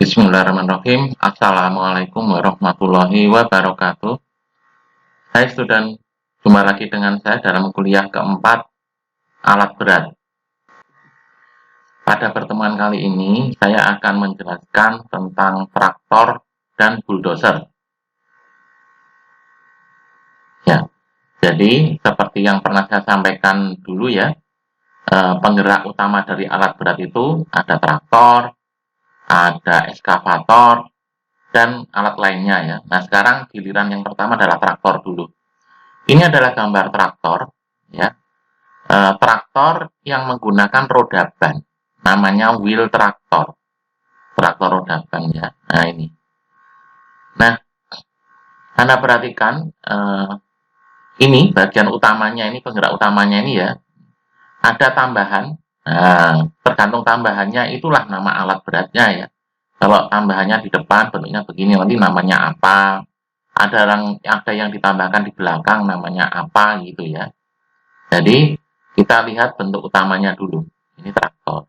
Bismillahirrahmanirrahim. Assalamualaikum warahmatullahi wabarakatuh. Hai student, jumpa lagi dengan saya dalam kuliah keempat alat berat. Pada pertemuan kali ini, saya akan menjelaskan tentang traktor dan bulldozer. Ya, jadi seperti yang pernah saya sampaikan dulu ya, penggerak utama dari alat berat itu ada traktor, ada eskavator, dan alat lainnya ya. Nah, sekarang giliran yang pertama adalah traktor dulu. Ini adalah gambar traktor ya. Traktor yang menggunakan roda ban. Namanya wheel traktor. Traktor roda ban ya. Nah, ini. Nah, Anda perhatikan ini bagian utamanya ini, penggerak utamanya ini ya. Ada tambahan. Nah, tergantung tambahannya itulah nama alat beratnya ya. Kalau tambahannya di depan bentuknya begini, nanti namanya apa? Ada yang ditambahkan di belakang namanya apa gitu ya. Jadi kita lihat bentuk utamanya dulu. Ini traktor.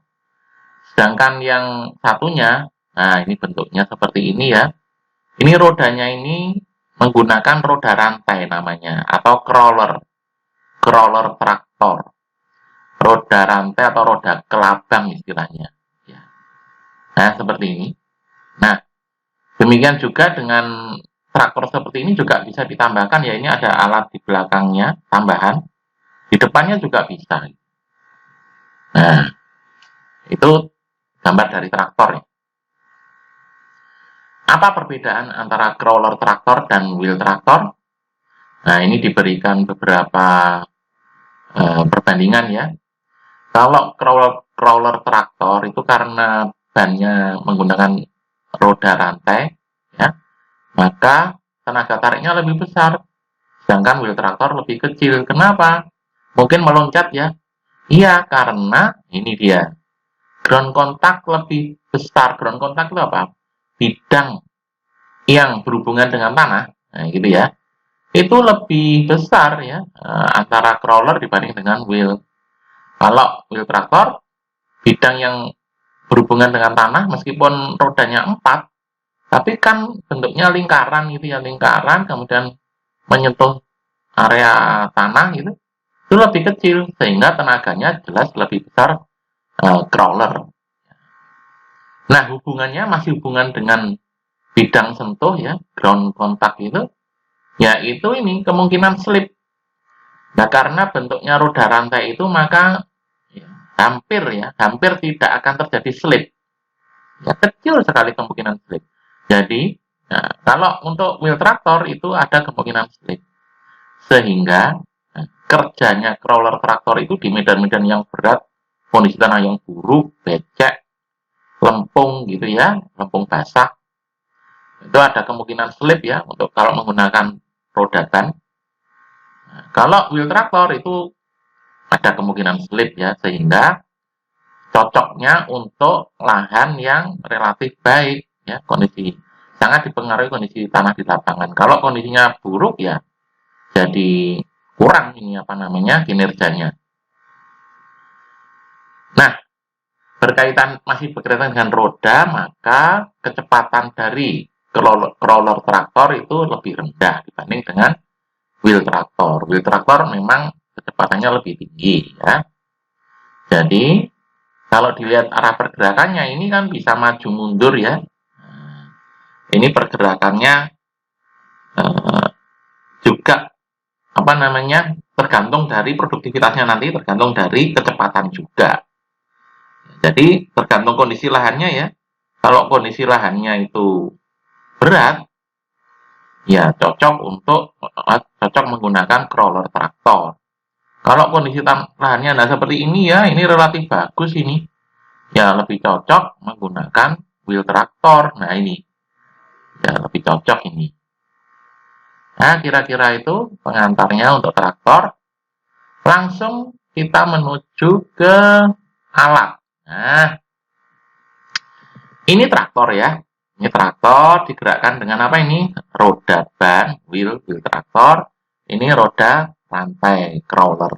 Sedangkan yang satunya, nah ini bentuknya seperti ini ya. Ini rodanya ini menggunakan roda rantai namanya atau crawler. Crawler traktor. Roda rantai atau roda kelabang istilahnya. Ya. Nah, seperti ini. Nah, demikian juga dengan traktor seperti ini juga bisa ditambahkan ya, ini ada alat di belakangnya tambahan, di depannya juga bisa. Nah, itu gambar dari traktor ya. Apa perbedaan antara crawler traktor dan wheel traktor? Nah, ini diberikan beberapa perbandingan ya. Kalau crawler traktor itu karena bannya menggunakan roda rantai ya, maka tenaga tariknya lebih besar. Sedangkan wheel traktor lebih kecil. Kenapa? Mungkin meloncat ya. Iya, karena ini dia. Ground contact lebih besar. Ground contact itu apa? Bidang yang berhubungan dengan tanah, nah gitu ya. Itu lebih besar ya antara crawler dibanding dengan wheel. Kalau wheel traktor, bidang yang berhubungan dengan tanah meskipun rodanya 4, tapi kan bentuknya lingkaran gitu ya, lingkaran kemudian menyentuh area tanah gitu, itu lebih kecil sehingga tenaganya jelas lebih besar crawler. Nah, hubungannya masih hubungan dengan bidang sentuh ya, ground contact itu, yaitu ini kemungkinan slip. Nah, karena bentuknya roda rantai itu maka ya, hampir tidak akan terjadi slip. Ya, kecil sekali kemungkinan slip. Jadi, nah, kalau untuk wheel traktor itu ada kemungkinan slip. Sehingga kerjanya crawler traktor itu di medan-medan yang berat, kondisi tanah yang buruk, becek, lempung gitu ya, lempung basah, itu ada kemungkinan slip ya untuk kalau menggunakan roda ban. Nah, kalau wheel traktor itu ada kemungkinan slip ya, sehingga cocoknya untuk lahan yang relatif baik ya, kondisi sangat dipengaruhi kondisi tanah di lapangan. Kalau kondisinya buruk ya jadi kurang ini kinerjanya. Nah, masih berkaitan dengan roda, maka kecepatan dari crawler traktor itu lebih rendah dibanding dengan wheel traktor. Wheel traktor memang kecepatannya lebih tinggi ya. Jadi kalau dilihat arah pergerakannya ini kan bisa maju mundur ya. Ini pergerakannya juga tergantung dari produktivitasnya nanti, tergantung dari kecepatan juga. Jadi tergantung kondisi lahannya ya. Kalau kondisi lahannya itu berat, ya cocok menggunakan crawler traktor. Kalau kondisi lahannya nah seperti ini ya, ini relatif bagus ini. Ya lebih cocok menggunakan wheel traktor. Nah ini, ya lebih cocok ini. Nah kira-kira itu pengantarnya untuk traktor. Langsung kita menuju ke alat. Nah, ini traktor ya. Ini traktor digerakkan dengan apa ini? Roda ban, wheel traktor. Ini roda rantai, crawler.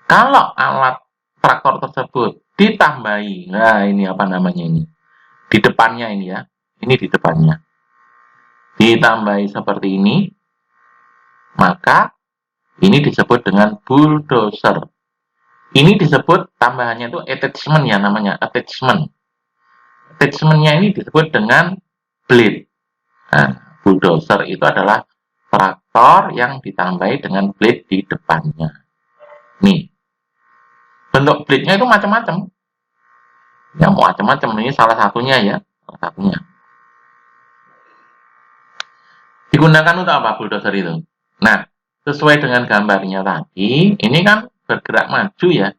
Kalau alat traktor tersebut ditambahi, nah ini apa namanya ini? Di depannya ini ya. Ini di depannya. Ditambahi seperti ini, maka ini disebut dengan bulldozer. Ini disebut tambahannya itu attachment ya namanya, attachment. Attachment-nya ini disebut dengan blade. Nah, bulldozer itu adalah traktor yang ditambahi dengan blade di depannya. Nih, bentuk blade-nya itu macam-macam. Ya, macam-macam. Ini salah satunya ya, salah satunya. Digunakan untuk apa bulldozer itu? Nah, sesuai dengan gambarnya tadi, ini kan bergerak maju ya.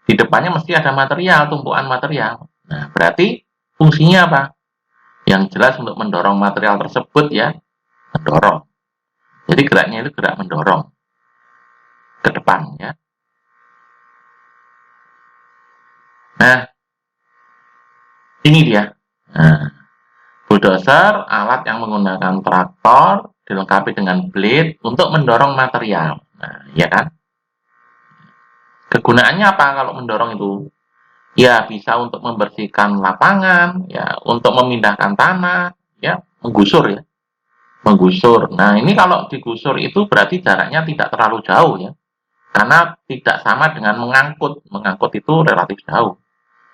Di depannya mesti ada material, tumpukan material. Nah, berarti fungsinya apa? Yang jelas untuk mendorong material tersebut ya, mendorong. Jadi geraknya itu gerak mendorong ke depan ya. Nah, ini dia. Nah, bulldozer alat yang menggunakan traktor dilengkapi dengan blade untuk mendorong material. Nah, ya kan? Kegunaannya apa kalau mendorong itu? Ya, bisa untuk membersihkan lapangan, ya, untuk memindahkan tanah, ya, menggusur ya. Menggusur. Nah, ini kalau digusur itu berarti jaraknya tidak terlalu jauh ya. Karena tidak sama dengan mengangkut. Mengangkut itu relatif jauh.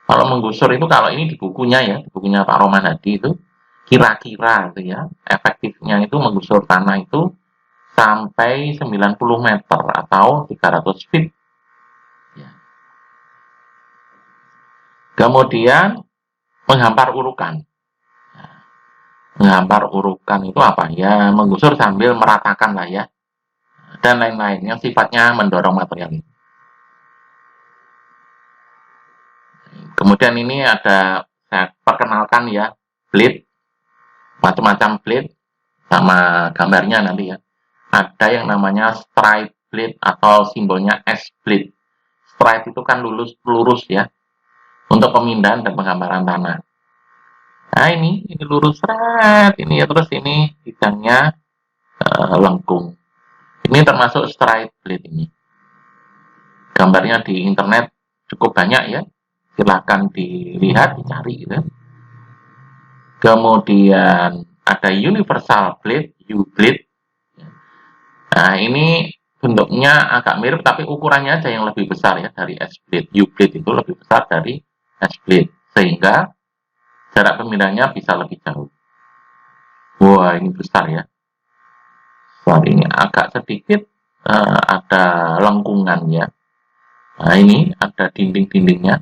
Kalau menggusur itu kalau ini di bukunya ya, di bukunya Pak Roman Hadi itu kira-kira itu ya, efektifnya itu menggusur tanah itu sampai 90 meter atau 300 feet. Ya. Kemudian menghampar urukan. Menghampar urukan itu apa? Ya, menggusur sambil meratakan lah ya. Dan lain-lain yang sifatnya mendorong material itu. Kemudian ini ada, saya perkenalkan ya, blade, macam-macam blade, sama gambarnya nanti ya. Ada yang namanya straight blade atau simbolnya S blade. Straight itu kan lurus ya, untuk pemindahan dan penggambaran tanah. Nah ini lurus straight, ini ya, terus ini bidangnya lengkung. Ini termasuk straight blade ini. Gambarnya di internet cukup banyak ya, silahkan dilihat, dicari gitu. Kemudian ada universal blade, U-blade. Nah, ini bentuknya agak mirip tapi ukurannya aja yang lebih besar ya dari S-blade. U-blade itu lebih besar dari S-blade sehingga jarak pemindahnya bisa lebih jauh. Wah, ini besar ya. Besar ini agak sedikit ada lengkungan ya. Nah, ini ada dinding-dindingnya.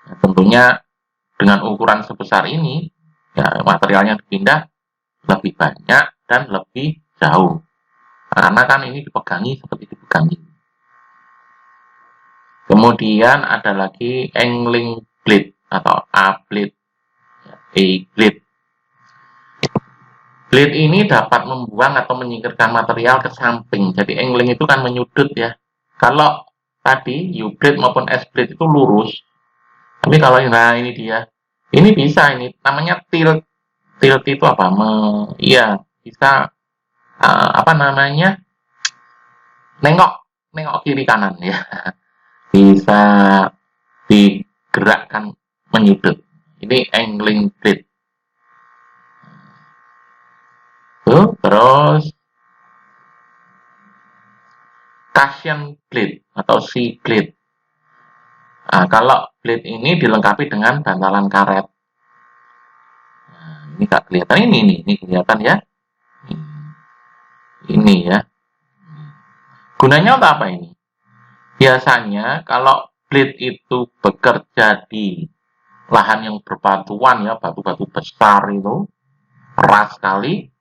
Nah, tentunya dengan ukuran sebesar ini ya materialnya dipindah lebih banyak dan lebih jauh. Karena kan ini dipegangi seperti dipegangi. Kemudian ada lagi angling blade atau A-blade. A-blade. Blade ini dapat membuang atau menyingkirkan material ke samping. Jadi angling itu kan menyudut ya. Kalau tadi U-blade maupun S-blade itu lurus. Tapi kalau nah ini dia. Ini bisa ini namanya tilt. Tilt itu apa? Iya, bisa apa namanya? Nengok kiri kanan ya. Bisa digerakkan menyudut. Ini angling blade. Terus cushion blade atau C-blade. Nah, kalau blade ini dilengkapi dengan bantalan karet. Nah, ini nggak kelihatan ini kelihatan ya. Ini ya. Gunanya untuk apa ini? Biasanya kalau blade itu bekerja di lahan yang berbatuan ya, batu-batu besar itu, keras sekali,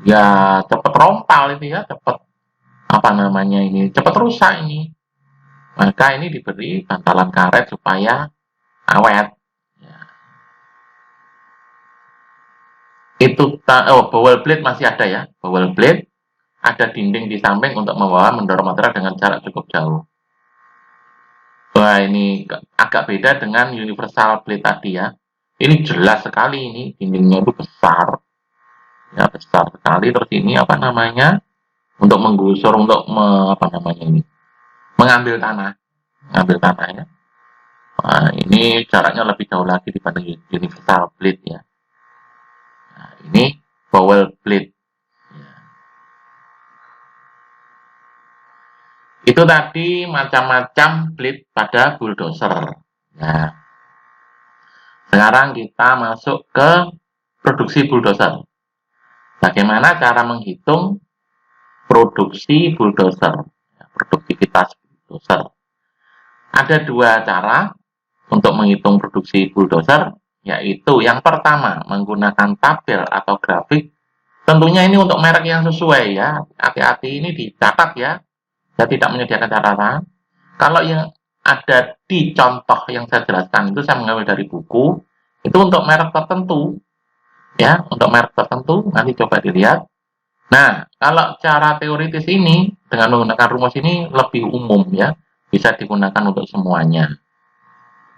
ya cepat rompal itu ya, cepat apa namanya ini, cepat rusak ini. Maka ini diberi bantalan karet supaya awet. Ya. Itu bowel blade masih ada ya, bowel blade ada dinding di samping untuk membawa mendorong material dengan jarak cukup jauh. Wah ini agak beda dengan universal blade tadi ya. Ini jelas sekali ini dindingnya itu besar, ya besar sekali. Terus ini apa namanya untuk menggusur apa namanya ini mengambil tanah ya. Nah, ini jaraknya lebih jauh lagi dibanding universal blade ya. Nah, ini bowel blade. Itu tadi macam-macam blade pada bulldozer. Nah, sekarang kita masuk ke produksi bulldozer. Bagaimana cara menghitung produksi bulldozer? Produktivitas bulldozer. Ada dua cara untuk menghitung produksi bulldozer, yaitu yang pertama menggunakan tabel atau grafik. Tentunya ini untuk merek yang sesuai ya. Hati-hati ini dicatat ya. Saya tidak menyediakan catatan. Kalau yang ada di contoh yang saya jelaskan itu saya mengambil dari buku, itu untuk merek tertentu ya, untuk merek tertentu nanti coba dilihat. Nah, kalau cara teoritis ini dengan menggunakan rumus ini lebih umum ya, bisa digunakan untuk semuanya.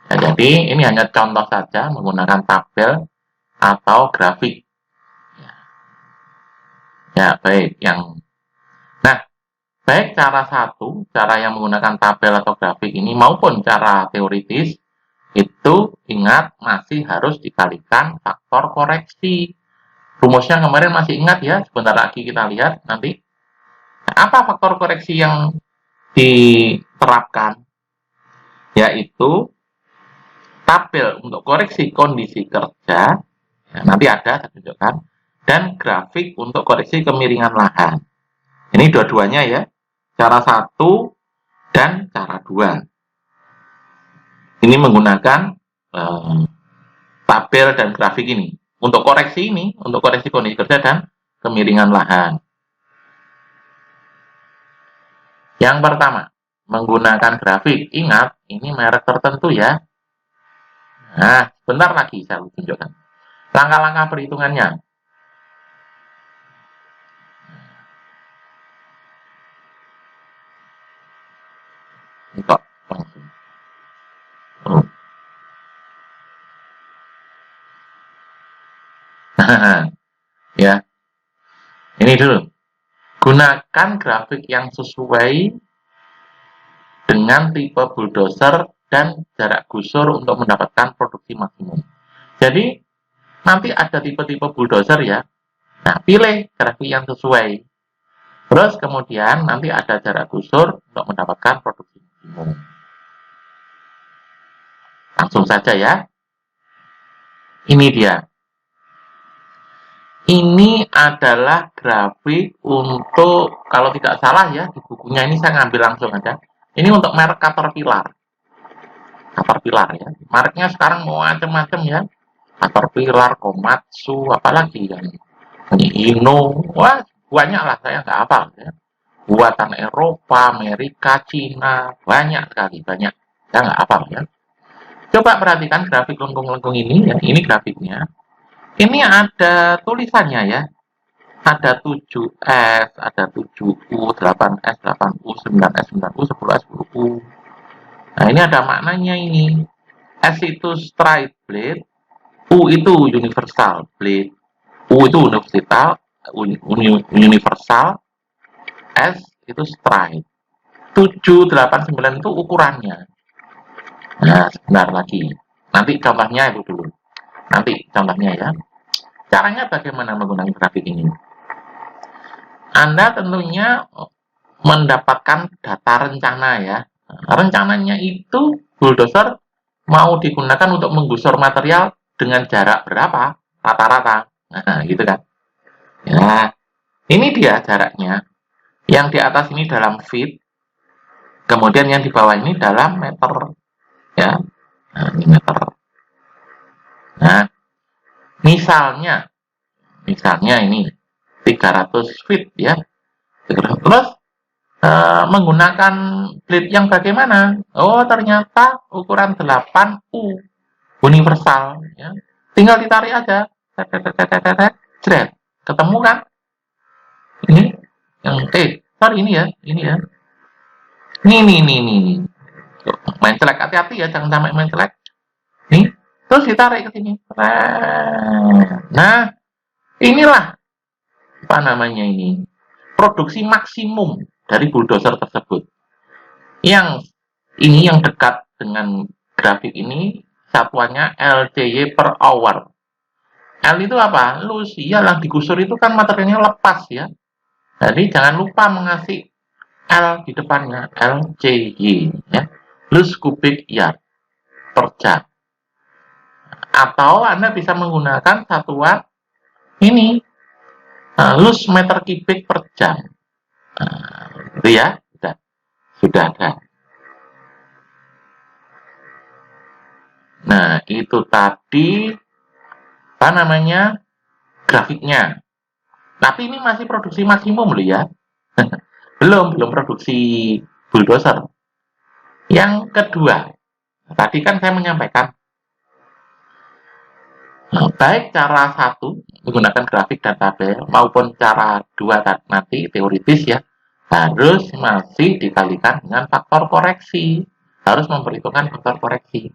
Ya, jadi ini hanya contoh saja menggunakan tabel atau grafik. Ya, baik. Nah, baik cara satu, cara yang menggunakan tabel atau grafik ini maupun cara teoritis, itu ingat masih harus dikalikan faktor koreksi. Rumusnya kemarin masih ingat ya, sebentar lagi kita lihat nanti. Nah, apa faktor koreksi yang diterapkan? Yaitu tabel untuk koreksi kondisi kerja, ya, nanti ada saya tunjukkan, dan grafik untuk koreksi kemiringan lahan. Ini dua-duanya ya, cara satu dan cara dua. Ini menggunakan tabel dan grafik ini. Untuk koreksi ini, untuk koreksi kondisi kerja dan kemiringan lahan. Yang pertama, menggunakan grafik. Ingat, ini merek tertentu ya. Nah, bentar lagi saya tunjukkan. Langkah-langkah perhitungannya. Ini kok langsung. Ya, ini dulu. Gunakan grafik yang sesuai dengan tipe bulldozer dan jarak gusur untuk mendapatkan produksi maksimum. Jadi, nanti ada tipe-tipe bulldozer ya. Nah, pilih grafik yang sesuai. Terus kemudian nanti ada jarak gusur untuk mendapatkan produksi maksimum. Langsung saja ya. Ini dia. Ini adalah grafik untuk, kalau tidak salah ya, di bukunya ini saya ngambil langsung aja. Ini untuk merek Caterpillar. Caterpillar ya. Mereknya sekarang mau macam-macam ya. Caterpillar, Komatsu, apalagi kan. Hino, wah banyak lah, saya nggak hafal ya. Buatan Eropa, Amerika, Cina, banyak sekali, banyak. Saya nggak hafal ya. Coba perhatikan grafik lengkung-lengkung ini ya, ini grafiknya. Ini ada tulisannya ya. Ada 7S, ada 7U, 8S, 8U, 9S, 9U, 10S, 10U. Nah, ini ada maknanya ini. S itu straight blade, U itu universal blade. U itu universal, S itu straight. 7, 8, 9 itu ukurannya. Nah, sebentar lagi. Nanti contohnya itu dulu. Nanti contohnya ya. Caranya bagaimana menggunakan grafik ini? Anda tentunya mendapatkan data rencana ya. Rencananya itu bulldozer mau digunakan untuk menggusur material dengan jarak berapa? Rata-rata. Nah, gitu kan. Ya, ini dia jaraknya. Yang di atas ini dalam feet, kemudian yang di bawah ini dalam meter. Ya, nah, ini meter. Nah, misalnya ini 300 feet ya. Terus menggunakan blade yang bagaimana? Oh, ternyata ukuran 8U universal ya. Tinggal ditarik aja. Jret. Ketemu kan? Ini yang sorry ini ya. Ini. Main celek, hati-hati ya, jangan sampai main celek. Nih, terus ditarik ke sini. Nah, inilah apa namanya ini? Produksi maksimum dari bulldozer tersebut. Yang ini yang dekat dengan grafik ini satuannya LCY per hour. L itu apa? Loose. Iyalah, digusur itu kan materialnya lepas ya. Jadi jangan lupa mengasih L di depannya, LCY ya. Loose cubic yard per jam. Atau Anda bisa menggunakan satuan ini, loose meter kubik per jam. Itu ya, sudah ada. Nah, itu tadi apa namanya grafiknya. Tapi ini masih produksi maksimum loh ya. belum produksi bulldozer. Yang kedua, tadi kan saya menyampaikan baik cara satu menggunakan grafik dan tabel maupun cara dua nanti teoritis ya, harus masih dikalikan dengan faktor koreksi. Harus memperhitungkan faktor koreksi.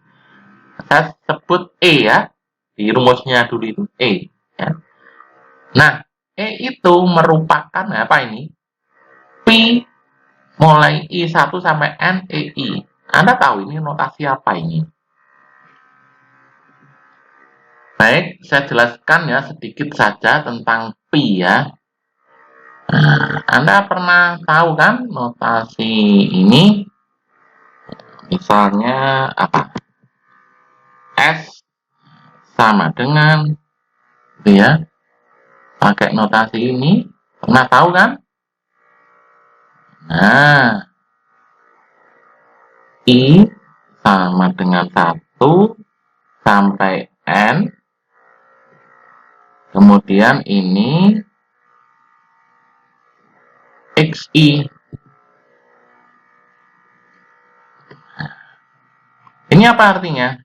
Saya sebut E ya, di rumusnya dulu itu E ya. Nah, E itu merupakan apa ini? Pi mulai I1 sampai N EI. Anda tahu ini notasi apa ini? Baik, saya jelaskan ya sedikit saja tentang Pi ya. Nah, Anda pernah tahu kan notasi ini? Misalnya apa? S sama dengan gitu ya. Pakai notasi ini, pernah tahu kan? Nah, I sama dengan 1 sampai N. Kemudian ini XI. Ini apa artinya?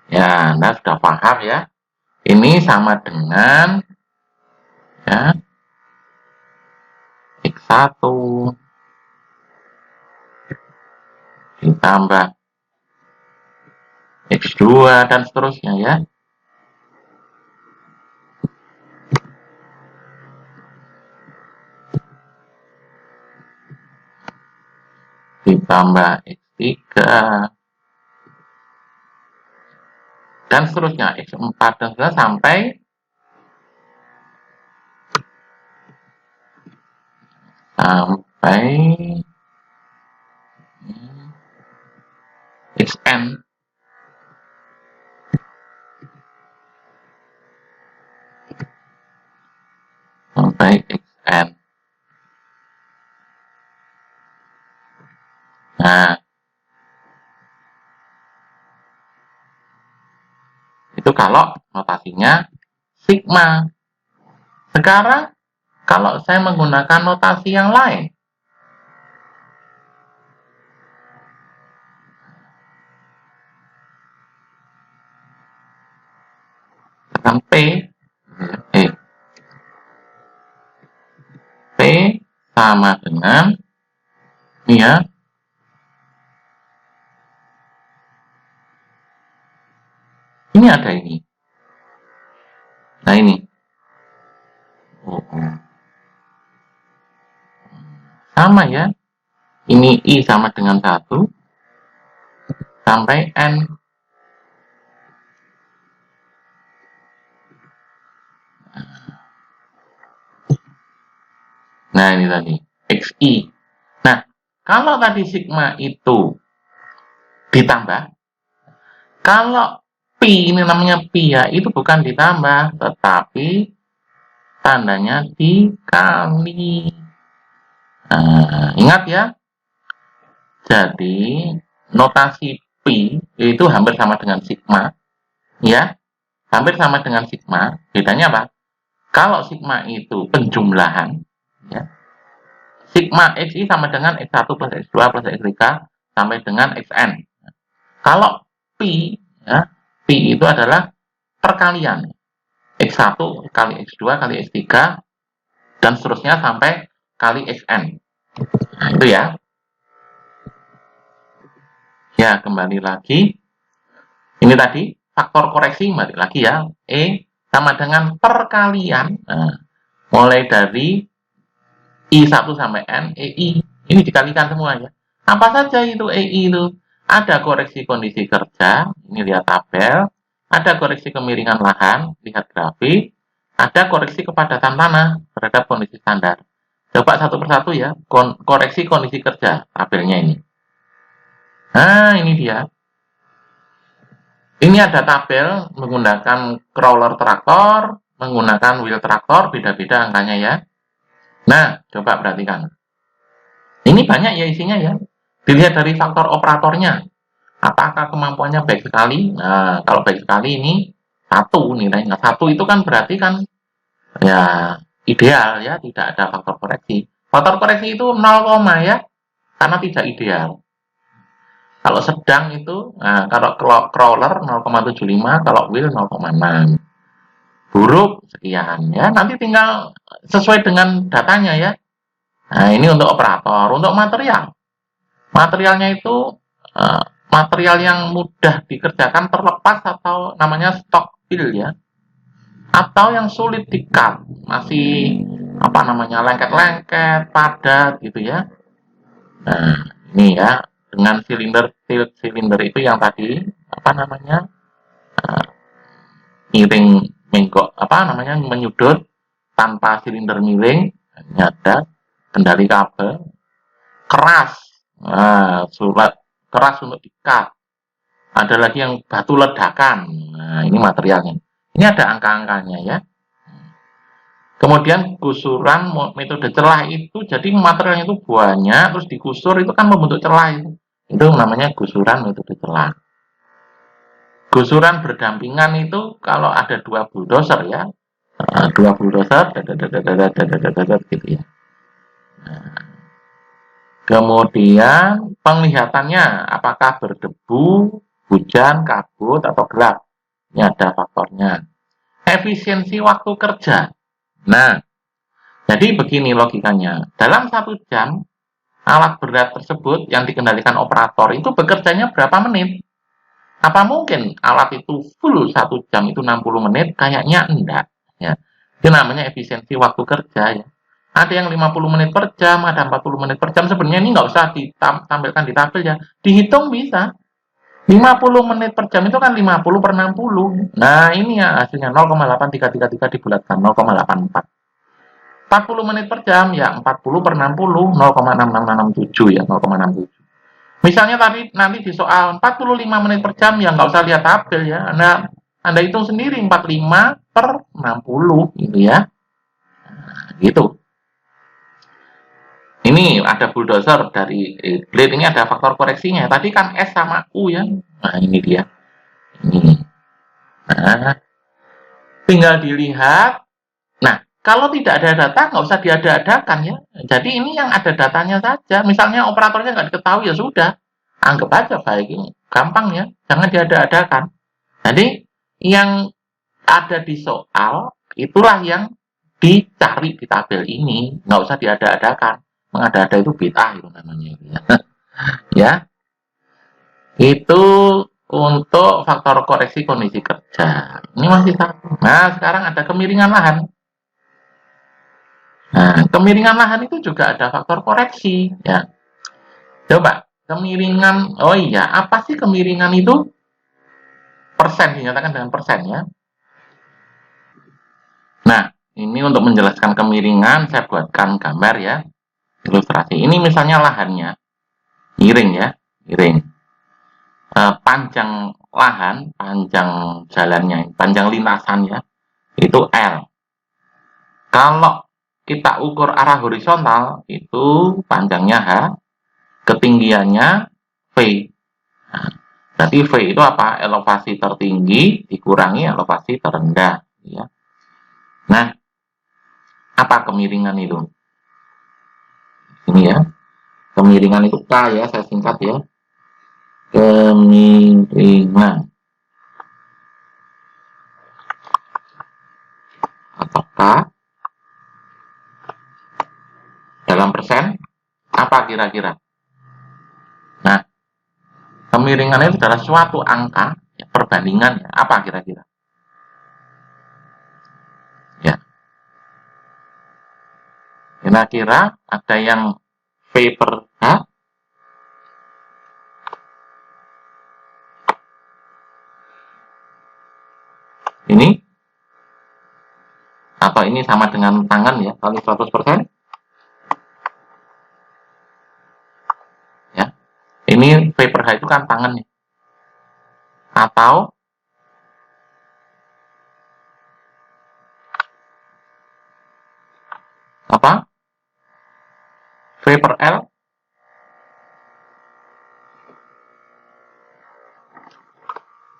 Ya, Anda sudah paham ya. Ini sama dengan ya, X1 ditambah X2 dan seterusnya ya. Ditambah X3 dan seterusnya, X4 dan seterusnya sampai Xn. Sampai Xn. Nah, itu kalau notasinya sigma. Sekarang kalau saya menggunakan notasi yang lain, misalkan P sama dengan ini ya, ini ada ini. Nah ini. Sama ya. Ini I sama dengan 1 sampai N. Nah ini tadi XI. Nah, kalau tadi sigma itu ditambah, kalau Pi ini namanya Pi ya, itu bukan ditambah, tetapi tandanya dikali. Nah, ingat ya. Jadi notasi Pi itu hampir sama dengan sigma, ya, hampir sama dengan sigma. Bedanya apa? Kalau sigma itu penjumlahan, ya, sigma Xi sama dengan X1 plus X2 plus X3 sampai dengan Xn. Kalau Pi, ya, Pi itu adalah perkalian. X1 kali X2 kali X3 dan seterusnya sampai kali Xn. Nah, itu ya. Ya, kembali lagi. Ini tadi faktor koreksi, balik lagi ya. E sama dengan perkalian. Nah, mulai dari I1 sampai N, EI. Ini dikalikan semua ya. Apa saja itu EI itu? ada koreksi kondisi kerja, ini lihat tabel, ada koreksi kemiringan lahan, lihat grafik, ada koreksi kepadatan tanah terhadap kondisi standar. Coba satu persatu ya, koreksi kondisi kerja, tabelnya ini. Nah, ini dia. Ini ada tabel menggunakan crawler traktor, menggunakan wheel traktor, beda-beda angkanya ya. Nah, coba perhatikan. Ini banyak ya isinya ya. Dilihat dari faktor operatornya. Apakah kemampuannya baik sekali? Nah, kalau baik sekali ini satu nilainya. Satu itu kan berarti kan ya ideal ya, tidak ada faktor koreksi. Faktor koreksi itu 0, ya, karena tidak ideal. Kalau sedang itu, nah, kalau crawler 0,75, kalau wheel 0,6. Buruk sekian ya. Nanti tinggal sesuai dengan datanya ya. Nah, ini untuk operator. Untuk material. Materialnya itu material yang mudah dikerjakan terlepas atau namanya stock build ya. Atau yang sulit di-cut, masih apa namanya lengket-lengket, padat gitu ya. Nah, ini ya dengan silinder itu yang tadi apa namanya miring menggok apa namanya menyudut tanpa silinder miring. Ini ada kendali kabel keras, surat keras untuk di-cut. Ada lagi yang batu ledakan. Nah, ini materialnya. Ini ada angka-angkanya ya. Kemudian gusuran metode celah itu jadi materialnya itu banyak terus digusur itu kan membentuk celah itu. Itu namanya gusuran metode celah. Gusuran berdampingan itu kalau ada dua bulldozer ya. Dua bulldozer gitu ya. Kemudian penglihatannya apakah berdebu, hujan, kabut atau gelap. Ini ada faktornya. Efisiensi waktu kerja. Nah, jadi begini logikanya. Dalam 1 jam, alat berat tersebut yang dikendalikan operator itu bekerjanya berapa menit? Apa mungkin alat itu full 1 jam itu 60 menit? Kayaknya enggak. Ya. Itu namanya efisiensi waktu kerja ya. Ada yang 50 menit per jam, ada 40 menit per jam. Sebenarnya ini nggak usah ditampilkan di tabel ya. Dihitung bisa. 50 menit per jam itu kan 50 per 60. Nah, ini ya hasilnya 0,8333 dibulatkan 0,84. 40 menit per jam ya 40 per 60 0,6667 ya 0,67. Misalnya tadi nanti di soal 45 menit per jam ya nggak usah lihat tabel ya. Anda hitung sendiri 45 per 60 gitu ya. Nah, gitu. Ini ada bulldozer dari blade ini ada faktor koreksinya. Tadi kan S sama U ya. Nah, ini dia. Ini. Nah, tinggal dilihat. Nah, kalau tidak ada data nggak usah diada-adakan ya. Jadi ini yang ada datanya saja. Misalnya operatornya nggak diketahui ya sudah. Anggap aja baik ini. Gampang ya. Jangan diada-adakan. Jadi yang ada di soal itulah yang dicari di tabel ini. Nggak usah diada-adakan. Mengada-ada itu bid'ah itu namanya. Ya. Itu untuk faktor koreksi kondisi kerja. Ini masih satu. Nah, sekarang ada kemiringan lahan. Nah, kemiringan lahan itu juga ada faktor koreksi. Ya. Coba, kemiringan, oh iya, apa sih kemiringan itu? Persen, dinyatakan dengan persen ya. Nah, ini untuk menjelaskan kemiringan, saya buatkan gambar ya. Ilustrasi. Ini misalnya lahannya. Miring ya, miring. Panjang lahan, panjang jalannya, panjang lintasannya, itu L. Kalau kita ukur arah horizontal, itu panjangnya H, ketinggiannya V. Nah, berarti V itu apa? Elevasi tertinggi dikurangi elevasi terendah. Ya. Nah, apa kemiringan itu? Ini ya, kemiringan itu K ya, saya singkat ya. Kemiringan atau K dalam persen apa kira-kira? Nah, kemiringan itu adalah suatu angka ya, perbandingan ya, apa kira-kira? Ya, kira-kira ada yang V per H Atau ini sama dengan tangan ya, kali 100%. Ya. Ini V per H itu kan tangan nih. Atau apa? V per L.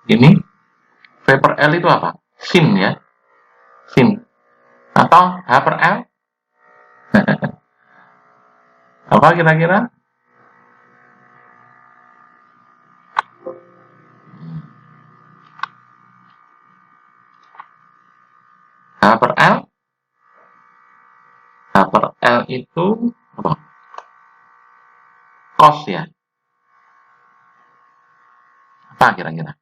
Ini V per L itu apa? Sin ya. Sin. Atau H per L. Apa kira-kira? H per L. H per L itu apa? Cos ya. Apa kira-kira?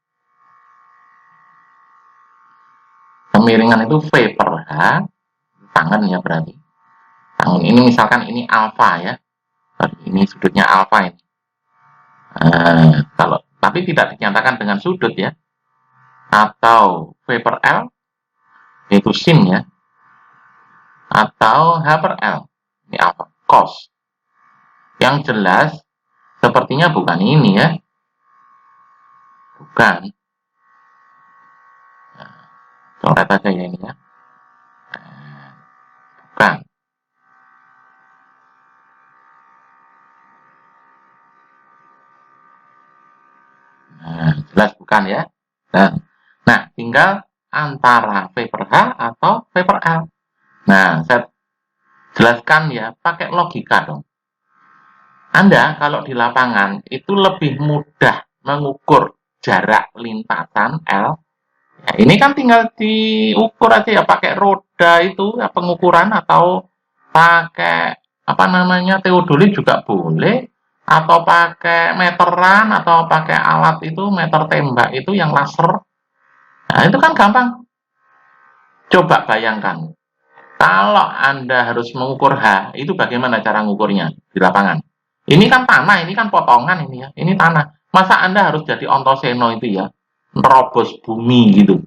Kemiringan itu V per H, tangan ya berarti. Tangan ini misalkan ini alfa ya. Ini sudutnya alfa ini. Kalau tapi tidak dinyatakan dengan sudut ya. Atau V per L yaitu sin ya. Atau H per L. Ini alfa, cos. Yang jelas sepertinya bukan ini ya. Bukan. Coret aja ya ini ya. Bukan. Jelas bukan ya. Nah, tinggal antara V per H atau V per L. Nah, saya jelaskan ya, pakai logika dong. Anda kalau di lapangan itu lebih mudah mengukur jarak lintasan L. Ya, ini kan tinggal diukur aja ya pakai roda itu ya pengukuran atau pakai apa namanya teodolit juga boleh atau pakai meteran atau pakai alat itu meter tembak itu yang laser. Nah, itu kan gampang. Coba bayangkan. Kalau Anda harus mengukur H, itu bagaimana cara mengukurnya di lapangan? Ini kan tanah, ini kan potongan ini ya. Ini tanah. Masa Anda harus jadi ontoseno itu ya, nerobos bumi gitu.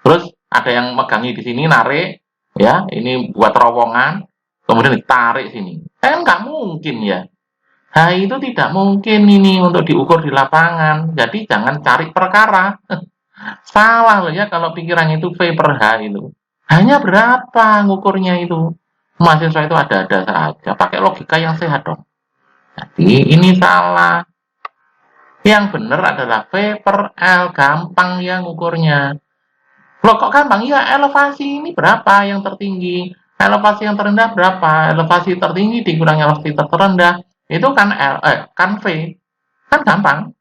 Terus ada yang megangi di sini narik, ya, ini buat terowongan, kemudian ditarik sini. Nggak mungkin ya. H itu tidak mungkin ini untuk diukur di lapangan. Jadi jangan cari perkara. Salah loh ya kalau pikirannya itu V per H itu. Hanya berapa ngukurnya itu? Mahasiswa itu ada-ada saja. Pakai logika yang sehat dong. Jadi ini salah. Yang benar adalah V per L. Gampang ya ngukurnya. Loh kok gampang? Ya elevasi ini berapa yang tertinggi? Elevasi yang terendah berapa? Elevasi tertinggi dikurangi elevasi terendah. Itu kan kan V. Kan gampang.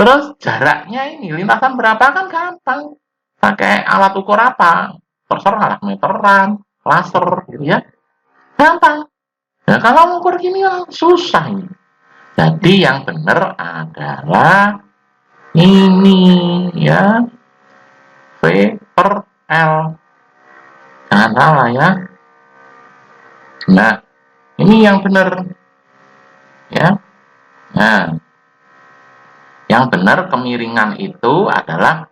Terus jaraknya ini lintasan berapa kan gampang. Pakai alat ukur apa? Terserah lah meteran, laser gitu ya. Gampang. Ya kalau mengukur gini kan susah ini. Jadi yang benar adalah ini ya V per L. Jangan salah ya. Nah, ini yang benar ya. Nah, yang benar kemiringan itu adalah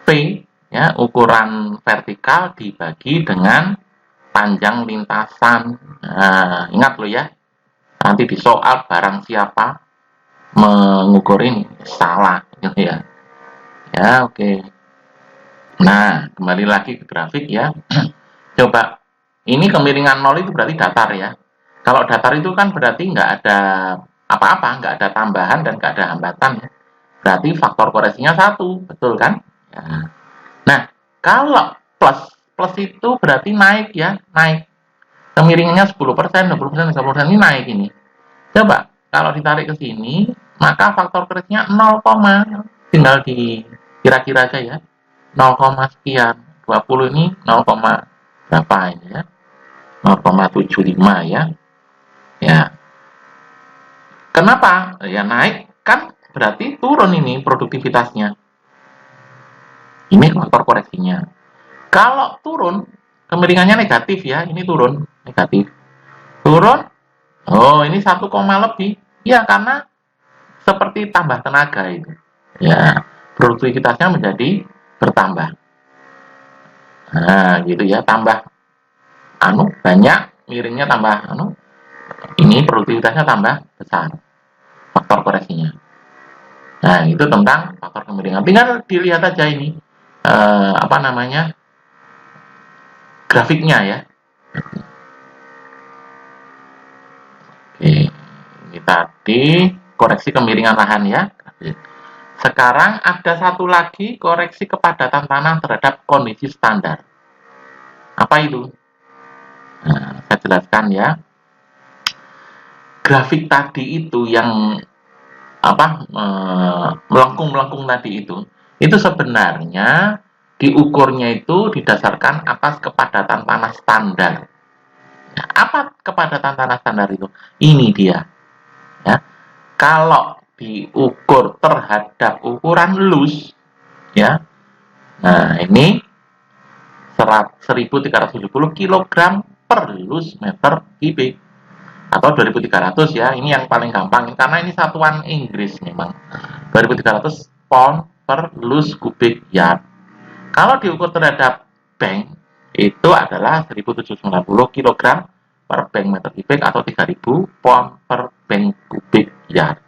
P ya, ukuran vertikal dibagi dengan panjang lintasan. Nah, ingat lo ya. Nanti di soal barang siapa mengukur ini salah gitu ya. Ya, oke. Nah, kembali lagi ke grafik ya. Coba. Ini kemiringan 0 itu berarti datar ya. Kalau datar itu kan berarti nggak ada apa-apa, nggak ada tambahan dan nggak ada hambatan ya. Berarti faktor koreksinya 1, betul kan? Ya. Nah, kalau plus itu berarti naik ya, naik. Kemiringannya 10%, 20%, 30% ini naik ini. Coba, kalau ditarik ke sini, maka faktor koreksinya 0, tinggal di kira-kira aja ya. 0, sekian. 20 ini 0, berapa ini ya? 0,75 ya. Ya. Kenapa? Ya naik kan berarti turun ini produktivitasnya. Ini faktor koreksinya. Kalau turun, kemiringannya negatif ya, ini turun, negatif. Turun, oh ini 1, lebih. Ya karena seperti tambah tenaga itu. Ya, produktivitasnya menjadi bertambah. Nah, gitu ya, tambah banyak, miringnya tambah ini produktivitasnya tambah besar faktor koreksinya. Nah, itu tentang faktor kemiringan. Tinggal dilihat aja ini apa namanya grafiknya ya. Oke, ini tadi koreksi kemiringan lahan ya. Sekarang ada satu lagi koreksi kepadatan tanah terhadap kondisi standar. Apa itu? Nah, saya jelaskan ya. Grafik tadi itu yang apa melengkung-melengkung tadi itu sebenarnya diukurnya itu didasarkan atas kepadatan tanah standar. Nah, apa kepadatan tanah standar itu? Ini dia. Ya. Kalau diukur terhadap ukuran loose, ya, nah ini 1370 kg per loose meter kubik atau 2300 ya, ini yang paling gampang karena ini satuan Inggris memang 2300 pound per loose kubik yard. Kalau diukur terhadap bank itu adalah 1790 kg per bank meter kubik atau 3000 pound per bank kubik yard.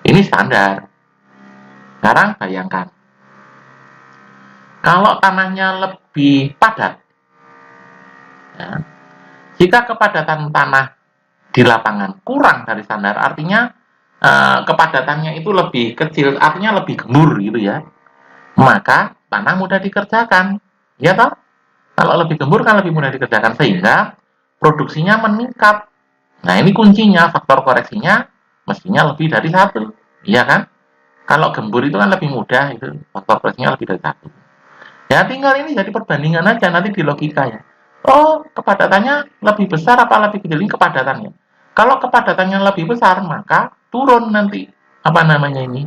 Ini standar. Sekarang bayangkan kalau tanahnya lebih padat, ya, jika kepadatan tanah di lapangan kurang dari standar, artinya kepadatannya itu lebih kecil, artinya lebih gembur gitu ya, maka tanah mudah dikerjakan, ya toh? Kalau lebih gembur kan lebih mudah dikerjakan sehingga produksinya meningkat. Nah ini kuncinya, faktor koreksinya mestinya lebih dari satu, iya kan? Kalau gembur itu kan lebih mudah, itu faktor koreksinya lebih dari satu. Ya tinggal ini jadi perbandingan aja nanti di logika ya. Oh kepadatannya lebih besar apa lebih kecil ini kepadatannya. Kalau kepadatannya lebih besar maka turun nanti apa namanya ini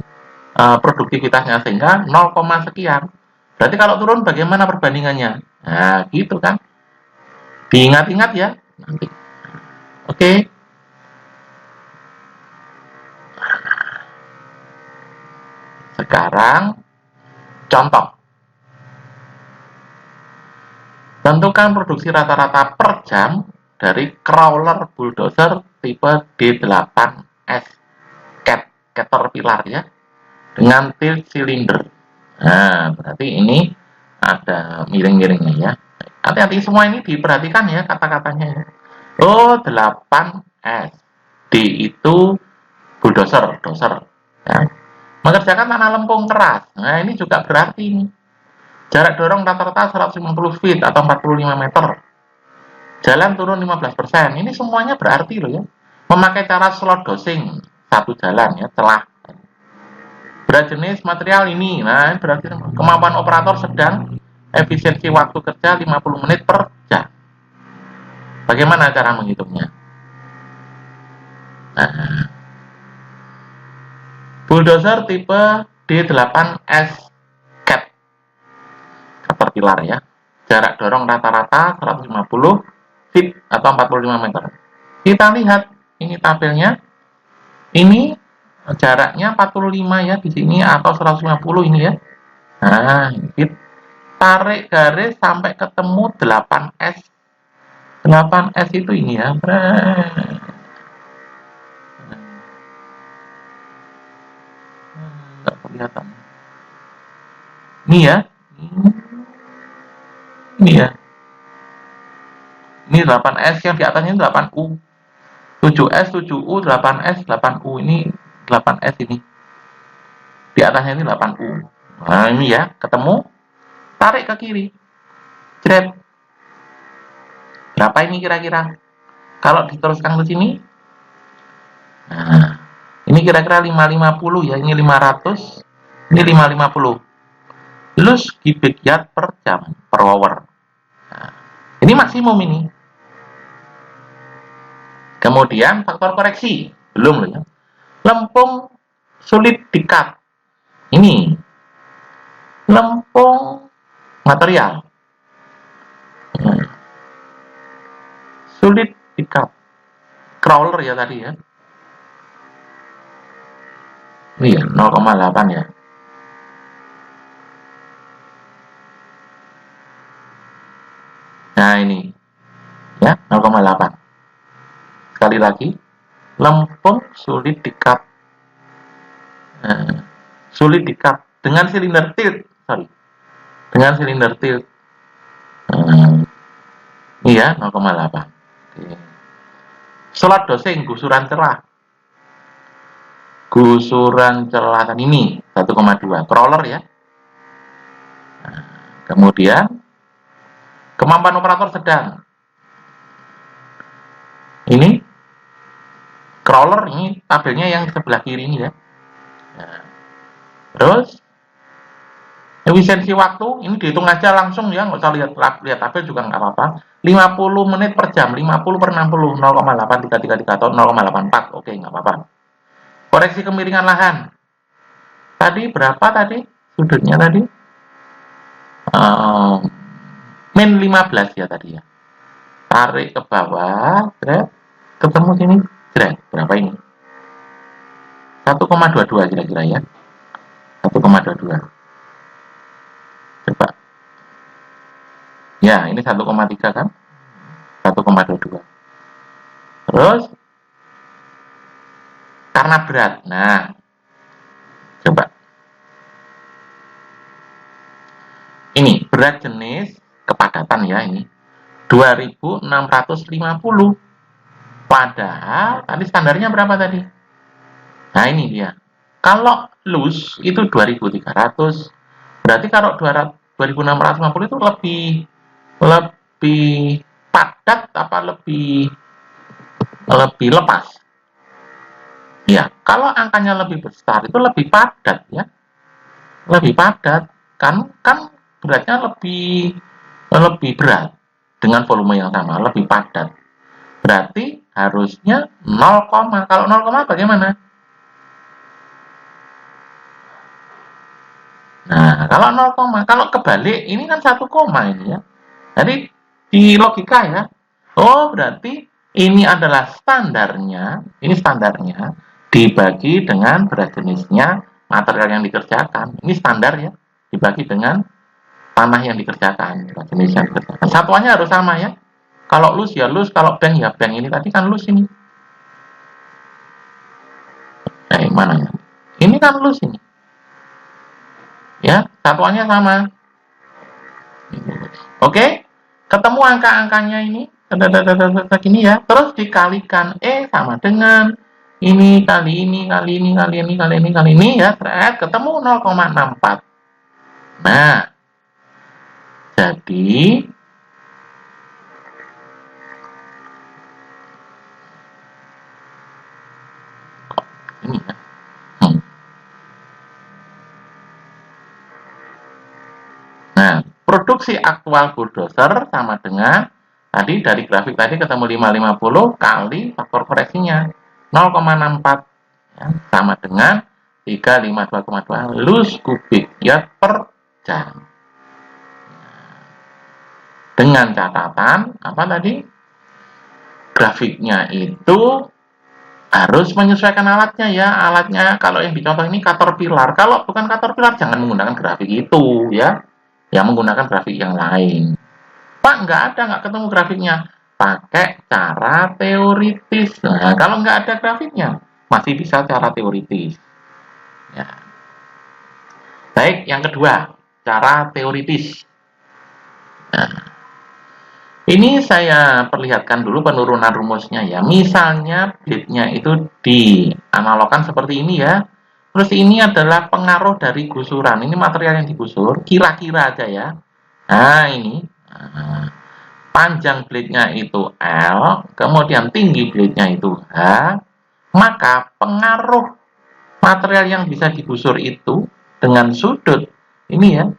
produktivitasnya sehingga 0, sekian. Berarti kalau turun bagaimana perbandingannya? Nah gitu kan. Diingat-ingat ya nanti. Oke. Sekarang contoh. Tentukan produksi rata-rata per jam dari crawler bulldozer tipe D8S Caterpillar ya, dengan tilt silinder. Nah, berarti ini ada miring-miringnya ya. Hati-hati semua ini diperhatikan ya kata-katanya ya. Oh, 8S. D itu bulldozer, dozer. Ya. Mengerjakan tanah lempung keras. Nah, ini juga berarti ini. Jarak dorong rata-rata 150 feet atau 45 meter. Jalan turun 15%. Ini semuanya berarti loh ya. Memakai cara slot dosing satu jalan ya, celah. Berat jenis material ini. Nah, berarti kemampuan operator sedang, efisiensi waktu kerja 50 menit per jam. Bagaimana cara menghitungnya? Nah, bulldozer tipe D8S Caterpillar ya. Jarak dorong rata-rata 150 feet atau 45 meter. Kita lihat ini tabelnya. Ini jaraknya 45 ya di sini atau 150 ini ya. Nah, kita tarik garis sampai ketemu 8S. 8S itu ini ya. Enggak kelihatan. Ini ya. Ini ya. Ini 8S yang di atasnya 8U. 7S, 7U, 8S, 8U. Ini 8S ini. Di atasnya ini 8U. Nah, ini ya, ketemu. Tarik ke kiri. Jret. Berapa ini kira-kira? Kalau diteruskan ke sini. Nah, ini kira-kira 550 ya. Ini 500. Ini 550. Loose cubic yard per jam, per hour. Nah, ini maksimum ini. Kemudian faktor koreksi. Belum loh ya. Lempung sulit di-cut. Ini. Lempung material. Sulit di-cut. Crawler ya tadi ya. Ini ya, 0,8 ya. Nah, ini ya 0,8. Sekali lagi, lempung sulit di-cut. Sulit di-cut dengan silinder tilt, sorry. Dengan silinder tilt. Iya, 0,8. Oke. Slot dosing gusuran celah. Gusuran celah ini 1,2 crawler ya. Kemudian kemampuan operator sedang. Ini crawler, ini tabelnya yang sebelah kiri ini ya. Terus efisiensi waktu ini dihitung aja langsung ya, nggak usah lihat tabel juga nggak apa-apa. 50 menit per jam, 50 per 60, 0,8333 atau 0,84. Oke, nggak apa-apa. Koreksi kemiringan lahan. Tadi berapa tadi sudutnya tadi? Min 15 ya tadi ya. Tarik ke bawah, ketemu sini, berapa ini? 1,22 kira-kira ya. 1,22. Coba. Ya, ini 1,3 kan? 1,22. Terus karena berat. Nah, coba. Ini berat jenis kepadatan ya ini. 2650. Padahal tadi standarnya berapa tadi? Nah, ini dia. Kalau loose itu 2300. Berarti kalau 2650 itu lebih padat apa lebih lepas? Ya, kalau angkanya lebih besar itu lebih padat ya. Lebih padat kan beratnya lebih berat dengan volume yang sama, lebih padat. Berarti harusnya 0, kalau 0, bagaimana? Nah, kalau 0, kalau kebalik ini kan 1, ini ya. Jadi di logika ya. Oh, berarti ini adalah standarnya, dibagi dengan berat jenisnya material yang dikerjakan. Ini standar ya, dibagi dengan tanah yang dikerjakan, berat jenis yang dikerjakan. Satuannya harus sama ya. Kalau loose ya loose, kalau bank ya bank. Ini tadi kan loose ini. Mana ya? Ini kan loose ini. Ya, satuannya sama. Oke, ketemu angka-angkanya ini, ya. Terus dikalikan sama dengan ini kali ini kali ini kali ini kali ini kali ini ya, ketemu 0,64. Nah, jadi ini ya. Nah, produksi aktual bulldozer sama dengan tadi dari grafik tadi ketemu 550 kali faktor koreksinya 0,64 ya, sama dengan 352,2 loose kubik yard per jam. Dengan catatan apa tadi? Grafiknya itu harus menyesuaikan alatnya ya. Alatnya kalau yang dicontoh ini Caterpillar. Kalau bukan Caterpillar jangan menggunakan grafik itu ya. Ya menggunakan grafik yang lain. Pak, nggak ketemu grafiknya. Pakai cara teoritis. Nah, kalau nggak ada grafiknya, masih bisa cara teoritis. Ya. Baik, yang kedua, cara teoritis. Nah, ini saya perlihatkan dulu penurunan rumusnya ya. Misalnya blade-nya itu dianalogkan seperti ini ya. Terus ini adalah pengaruh dari gusuran. Ini material yang digusur, kira-kira aja ya. Nah, ini. Panjang blade-nya itu L, kemudian tinggi blade-nya itu H, maka pengaruh material yang bisa digusur itu dengan sudut ini ya,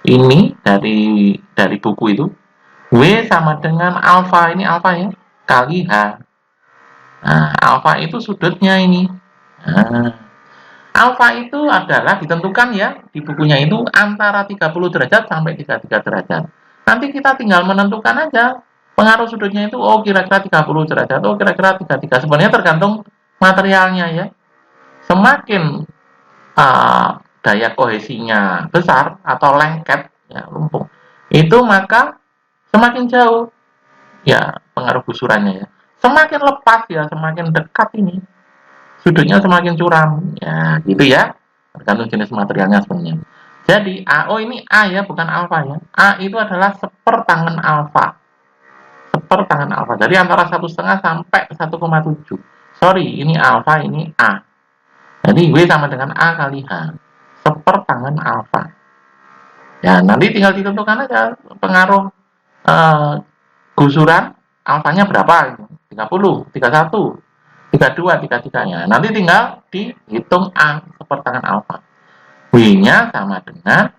ini dari buku itu, W sama dengan alfa, ini alfa ya, kali H. Nah, alfa itu sudutnya ini. Nah, alfa itu adalah ditentukan ya di bukunya itu antara 30 derajat sampai 33 derajat. Nanti kita tinggal menentukan aja pengaruh sudutnya itu, oh kira-kira 30 derajat, oh kira-kira 33. Sebenarnya tergantung materialnya ya. Semakin daya kohesinya besar atau lengket, ya, lumpuh, itu maka Semakin jauh, ya pengaruh gusurannya ya. Semakin lepas ya, semakin dekat ini sudutnya semakin curam. Ya, gitu ya. Tergantung jenis materialnya sebenarnya. Jadi AO ini A ya, bukan alfa ya. A itu adalah sepertangan alfa. Sepertangan alfa. Jadi antara 1,5 sampai 1,7. Sorry, ini alfa, ini A. Jadi W sama dengan A kali H. Sepertangan alfa. Ya, nanti tinggal ditentukan aja pengaruh gusuran alfanya berapa. 30, 31, 32, 33-nya. Nanti tinggal dihitung A sepertangan alfa. W-nya sama dengan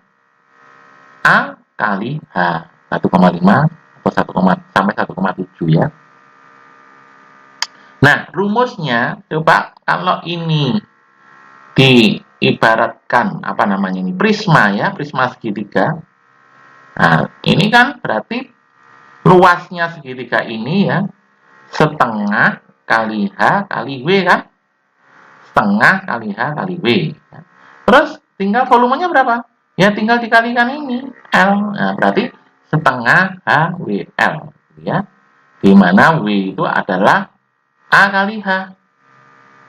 A kali H. 1,5 atau 1, sampai 1,7 ya. Nah, rumusnya coba kalau ini diibaratkan apa namanya ini prisma ya, prisma segitiga. Nah, ini kan berarti luasnya segitiga ini ya setengah kali H kali W kan? Setengah kali H kali W. Terus tinggal volumenya berapa? Ya tinggal dikalikan ini L. Nah, berarti setengah H W L ya. Di mana W itu adalah A kali H.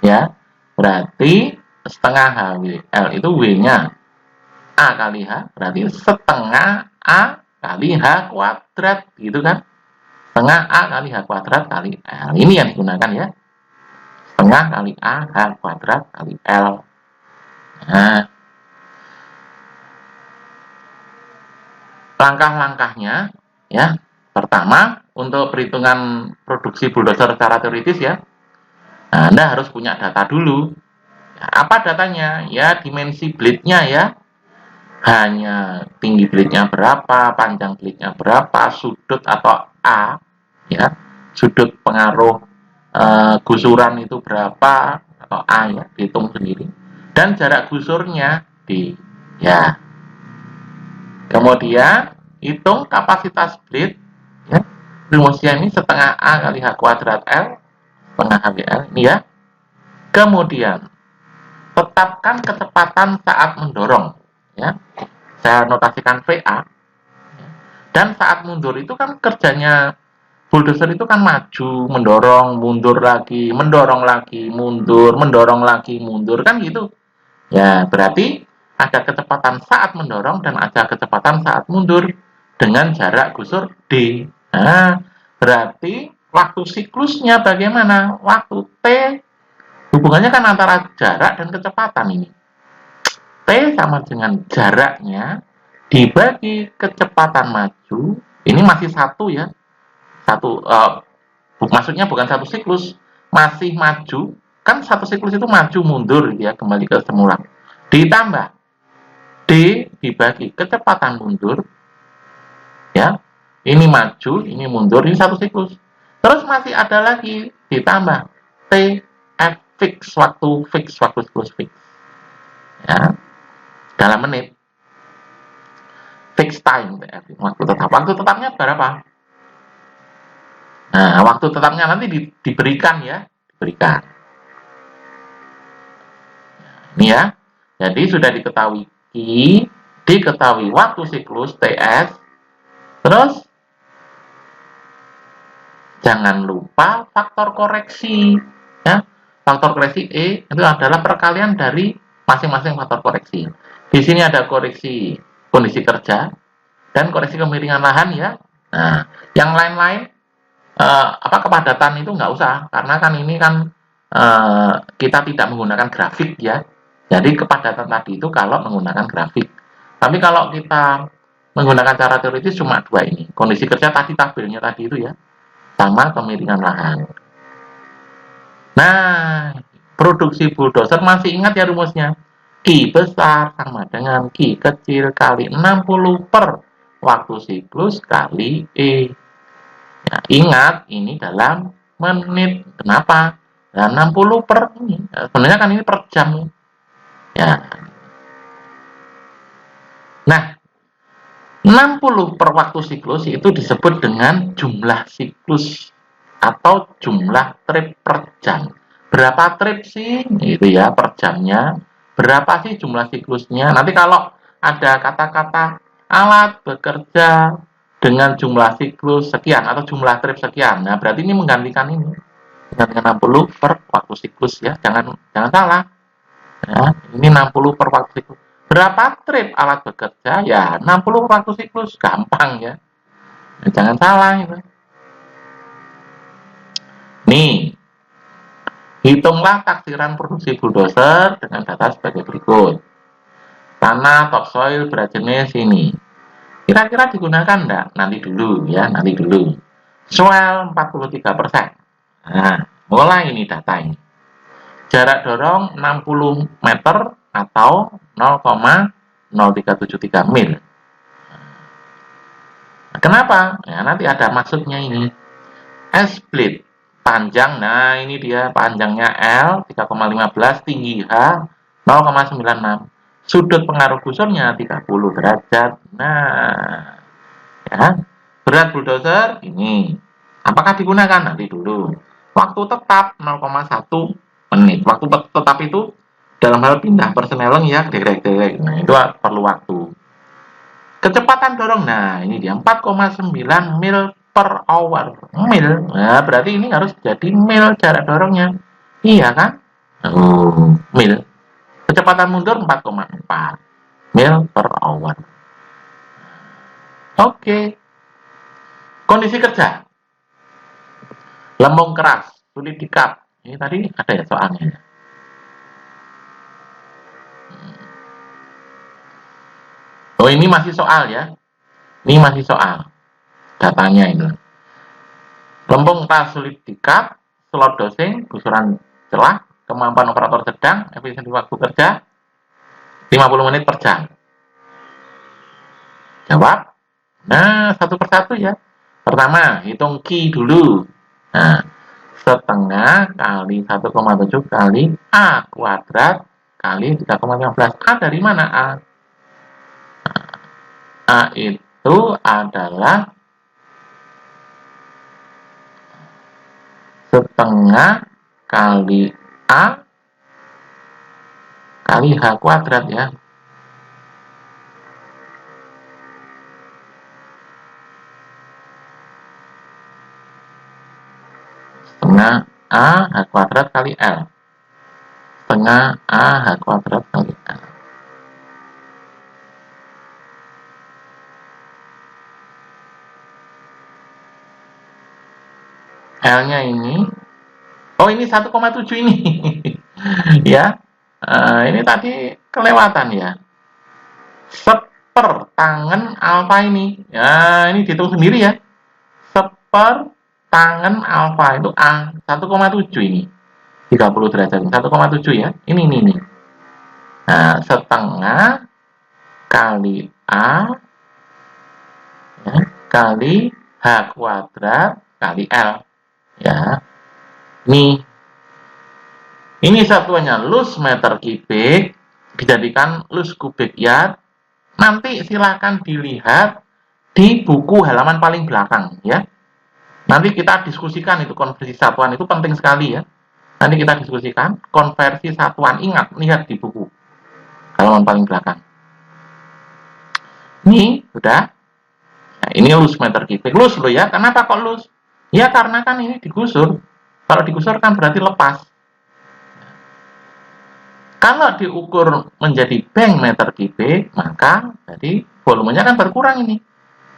Ya. Berarti setengah H W L itu W-nya A kali H, berarti setengah A kali H kuadrat gitu kan? Setengah A kali H kuadrat kali L. Ini yang digunakan ya. Setengah kali A H kuadrat kali L. Nah, langkah-langkahnya ya. Pertama, untuk perhitungan produksi bulldozer secara teoritis ya. Nah, Anda harus punya data dulu. Apa datanya? Ya, dimensi blade-nya ya. Hanya tinggi blade-nya berapa, panjang blade-nya berapa, sudut atau A ya. Sudut pengaruh gusuran itu berapa atau A ya, dihitung sendiri. Dan jarak gusurnya di ya. Kemudian hitung kapasitas blade ya. Rumusnya ini setengah A kali H kuadrat L, setengah HWL ini ya. Kemudian tetapkan kecepatan saat mendorong ya. Saya notasikan VA. Dan saat mundur itu kan kerjanya bulldozer itu kan maju, mendorong, mundur lagi, mendorong lagi, mundur, mendorong lagi, mundur kan gitu. Ya, berarti ada kecepatan saat mendorong dan ada kecepatan saat mundur dengan jarak gusur D. Nah, berarti waktu siklusnya bagaimana? Waktu T, hubungannya kan antara jarak dan kecepatan ini. T sama dengan jaraknya dibagi kecepatan maju, ini masih satu ya. Satu, maksudnya bukan satu siklus, masih maju. Kan satu siklus itu maju mundur ya, kembali ke semula. Ditambah D dibagi kecepatan mundur ya, ini maju, ini mundur, ini satu siklus. Terus masih ada lagi ditambah T F fix, waktu siklus fix ya, dalam menit, fix time TF, waktu tetapnya berapa? Nah, waktu tetapnya nanti diberikan ya, diberikan. Ini ya. Jadi sudah diketahui I, diketahui waktu siklus TS, terus jangan lupa faktor koreksi ya. Faktor koreksi E itu adalah perkalian dari masing-masing faktor koreksi. Di sini ada koreksi kondisi kerja dan koreksi kemiringan lahan ya. Nah, yang lain-lain kepadatan itu nggak usah, karena kan ini kan kita tidak menggunakan grafik ya. Jadi kepadatan tadi itu kalau menggunakan grafik. Tapi kalau kita menggunakan cara teoritis cuma dua ini. Kondisi kerja tadi, tabelnya tadi itu ya, sama kemiringan lahan. Nah, produksi bulldozer masih ingat ya rumusnya? Q besar sama dengan Q kecil kali 60 per waktu siklus kali E. Ya, ingat, ini dalam menit. Kenapa? Nah, 60 per ini. Sebenarnya kan ini per jam. Ya. Nah, 60 per waktu siklus itu disebut dengan jumlah siklus atau jumlah trip per jam. Berapa trip sih? Itu ya per jamnya. Berapa sih jumlah siklusnya? Nanti kalau ada kata-kata alat bekerja dengan jumlah siklus sekian atau jumlah trip sekian. Nah, berarti ini menggantikan ini. Dengan 60 per waktu siklus ya. Jangan salah. Ya, ini 60 per waktu siklus. Berapa trip alat bekerja? Ya, 60 per waktu siklus. Gampang ya. Nah, jangan salah itu. Nih, hitunglah taksiran produksi bulldozer dengan data sebagai berikut. Tanah topsoil berat jenis ini. Kira-kira digunakan enggak? Nanti dulu ya, nanti dulu. Soil 43%. Nah, mulai ini data ini. Jarak dorong 60 meter atau 0,0373 mil. Kenapa? Ya, nanti ada maksudnya ini. S-split panjang, nah ini dia panjangnya L 3,15, tinggi H 0,96. Sudut pengaruh gusurnya 30 derajat. Nah, ya. Berat bulldozer ini. Apakah digunakan? Nanti dulu. Waktu tetap 0,1 menit. Waktu tetap itu dalam hal pindah persneleng ya, direk-direk. Nah, itu perlu waktu. Kecepatan dorong, nah ini dia 4,9 mil per hour. Mil, nah berarti ini harus jadi mil jarak dorongnya. Iya kan? Mil. Kecepatan mundur 4,4 mil per hour. Oke. Kondisi kerja. Lembung keras, sulit dikat. Ini tadi ada ya soalnya. Oh, ini masih soal ya. Ini masih soal. Datanya ini. Lembung keras sulit dikat, slot dosing, gusuran celah, kemampuan operator sedang, efisiensi waktu kerja 50 menit per jam. Jawab. Nah, satu persatu ya. Pertama, hitung Q dulu. Nah, setengah kali 1,7 kali A kuadrat kali 3,15. A dari mana A? A itu adalah setengah kali A kali H kuadrat ya. Setengah A H kuadrat kali L. Setengah A H kuadrat kali L. L-nya ini, oh ini 1,7 ini, ya, ini tadi kelewatan ya, sepertangan alfa ini, ya ini dihitung sendiri ya, sepertangan alfa itu A, 1,7 ini, 30 derajat, 1,7 ya, ini, nah setengah kali A, ya, kali H kuadrat kali L. Ya, ini satuannya lus meter kubik, dijadikan lus kubik yard. Nanti silakan dilihat di buku halaman paling belakang ya. Nanti kita diskusikan itu konversi satuan itu penting sekali ya. Nanti kita diskusikan konversi satuan, ingat lihat di buku halaman paling belakang. Ini udah. Nah, ini lus meter kubik, lus loh ya. Kenapa kok lus? Ya karena kan ini digusur. Kalau digusur kan berarti lepas. Kalau diukur menjadi bank meter kubik, maka jadi volumenya kan berkurang ini.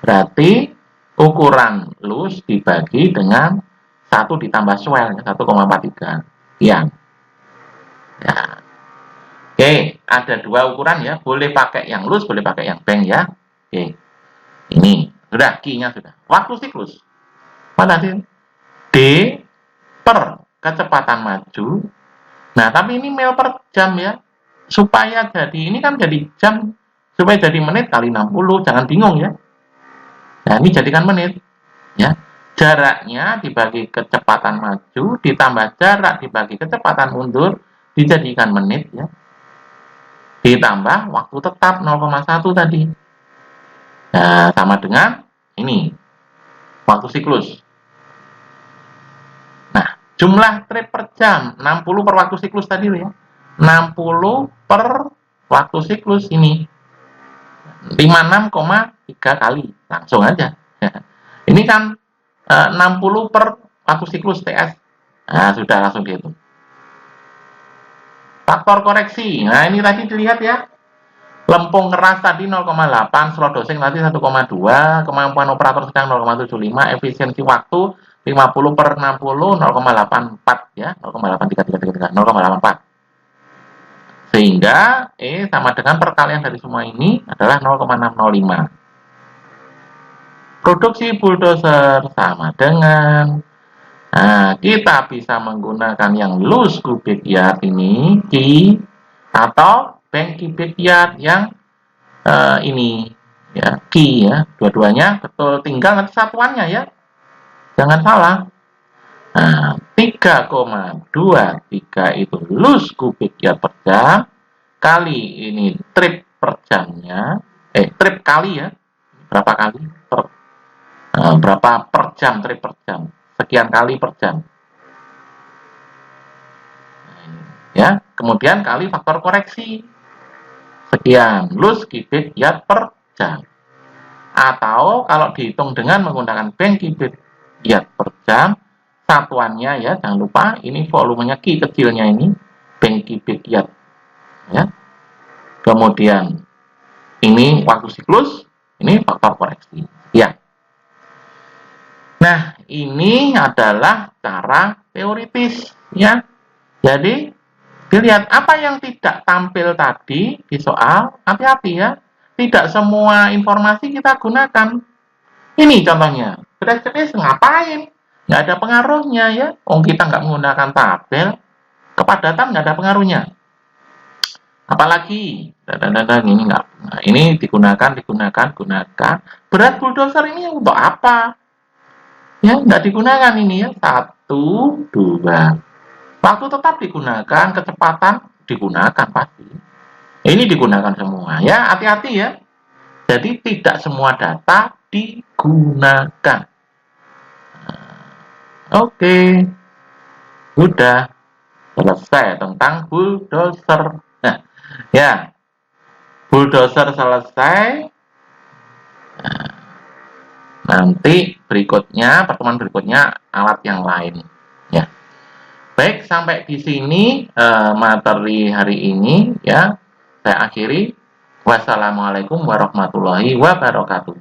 Berarti ukuran lus dibagi dengan 1 ditambah swell 1,43. Ya. Oke, ada dua ukuran ya. Boleh pakai yang lus, boleh pakai yang bank ya. Oke. Ini sudah Q-nya sudah. Waktu siklus. Mana sih? D per kecepatan maju. Nah, tapi ini mil per jam ya. Supaya jadi, ini kan jadi jam. Supaya jadi menit kali 60. Jangan bingung ya. Nah, ini jadikan menit. Ya. Jaraknya dibagi kecepatan maju, ditambah jarak dibagi kecepatan mundur, dijadikan menit ya. Ditambah waktu tetap 0,1 tadi. Nah, sama dengan ini. Waktu siklus. Jumlah trip per jam, 60 per waktu siklus tadi ya. 60 per waktu siklus ini. 56,3 kali. Langsung aja. Ini kan 60 per waktu siklus TS. Nah, sudah langsung dihitung. Faktor koreksi. Nah, ini tadi dilihat ya. Lempung keras tadi 0,8, slow dosing tadi 1,2, kemampuan operator sedang 0,75, efisiensi waktu 50 per 60, 0,84 ya, 0,8333, 0,84. Sehingga sama dengan perkalian dari semua ini adalah 0,605. Produksi bulldozer sama dengan, nah, kita bisa menggunakan yang loose cubic yard ini, Ki, atau bank cubic yard yang ini, ya, Ki ya, dua-duanya betul, tinggal nanti satuannya ya, jangan salah. Nah, 3,23 itu loose cubic yard per jam, kali ini trip per jamnya, trip kali ya, berapa kali berapa per jam, trip per jam, sekian kali per jam ya, kemudian kali faktor koreksi sekian loose cubic yard per jam, atau kalau dihitung dengan menggunakan bank cubic yard per jam, satuannya ya, jangan lupa ini volumenya Ki kecilnya ini bank cubic yard ya, kemudian ini waktu siklus, ini faktor koreksi ya. Nah, ini adalah cara teoritis ya. Jadi dilihat apa yang tidak tampil tadi di soal, hati-hati ya, tidak semua informasi kita gunakan. Ini contohnya, beres-beres ngapain, nggak ada pengaruhnya ya, kita nggak menggunakan tabel, kepadatan nggak ada pengaruhnya. Apalagi ini nggak, nah, ini digunakan, berat bulldozer ini untuk apa ya, nggak digunakan ini ya, 1, 2, waktu tetap digunakan, kecepatan digunakan pasti, ini digunakan semua ya, hati-hati ya, jadi tidak semua data digunakan. Oke, udah selesai tentang bulldozer. Nah, ya, bulldozer selesai. Nah, nanti berikutnya, pertemuan berikutnya alat yang lain. Ya, baik, sampai di sini materi hari ini ya. Saya akhiri. Wassalamualaikum warahmatullahi wabarakatuh.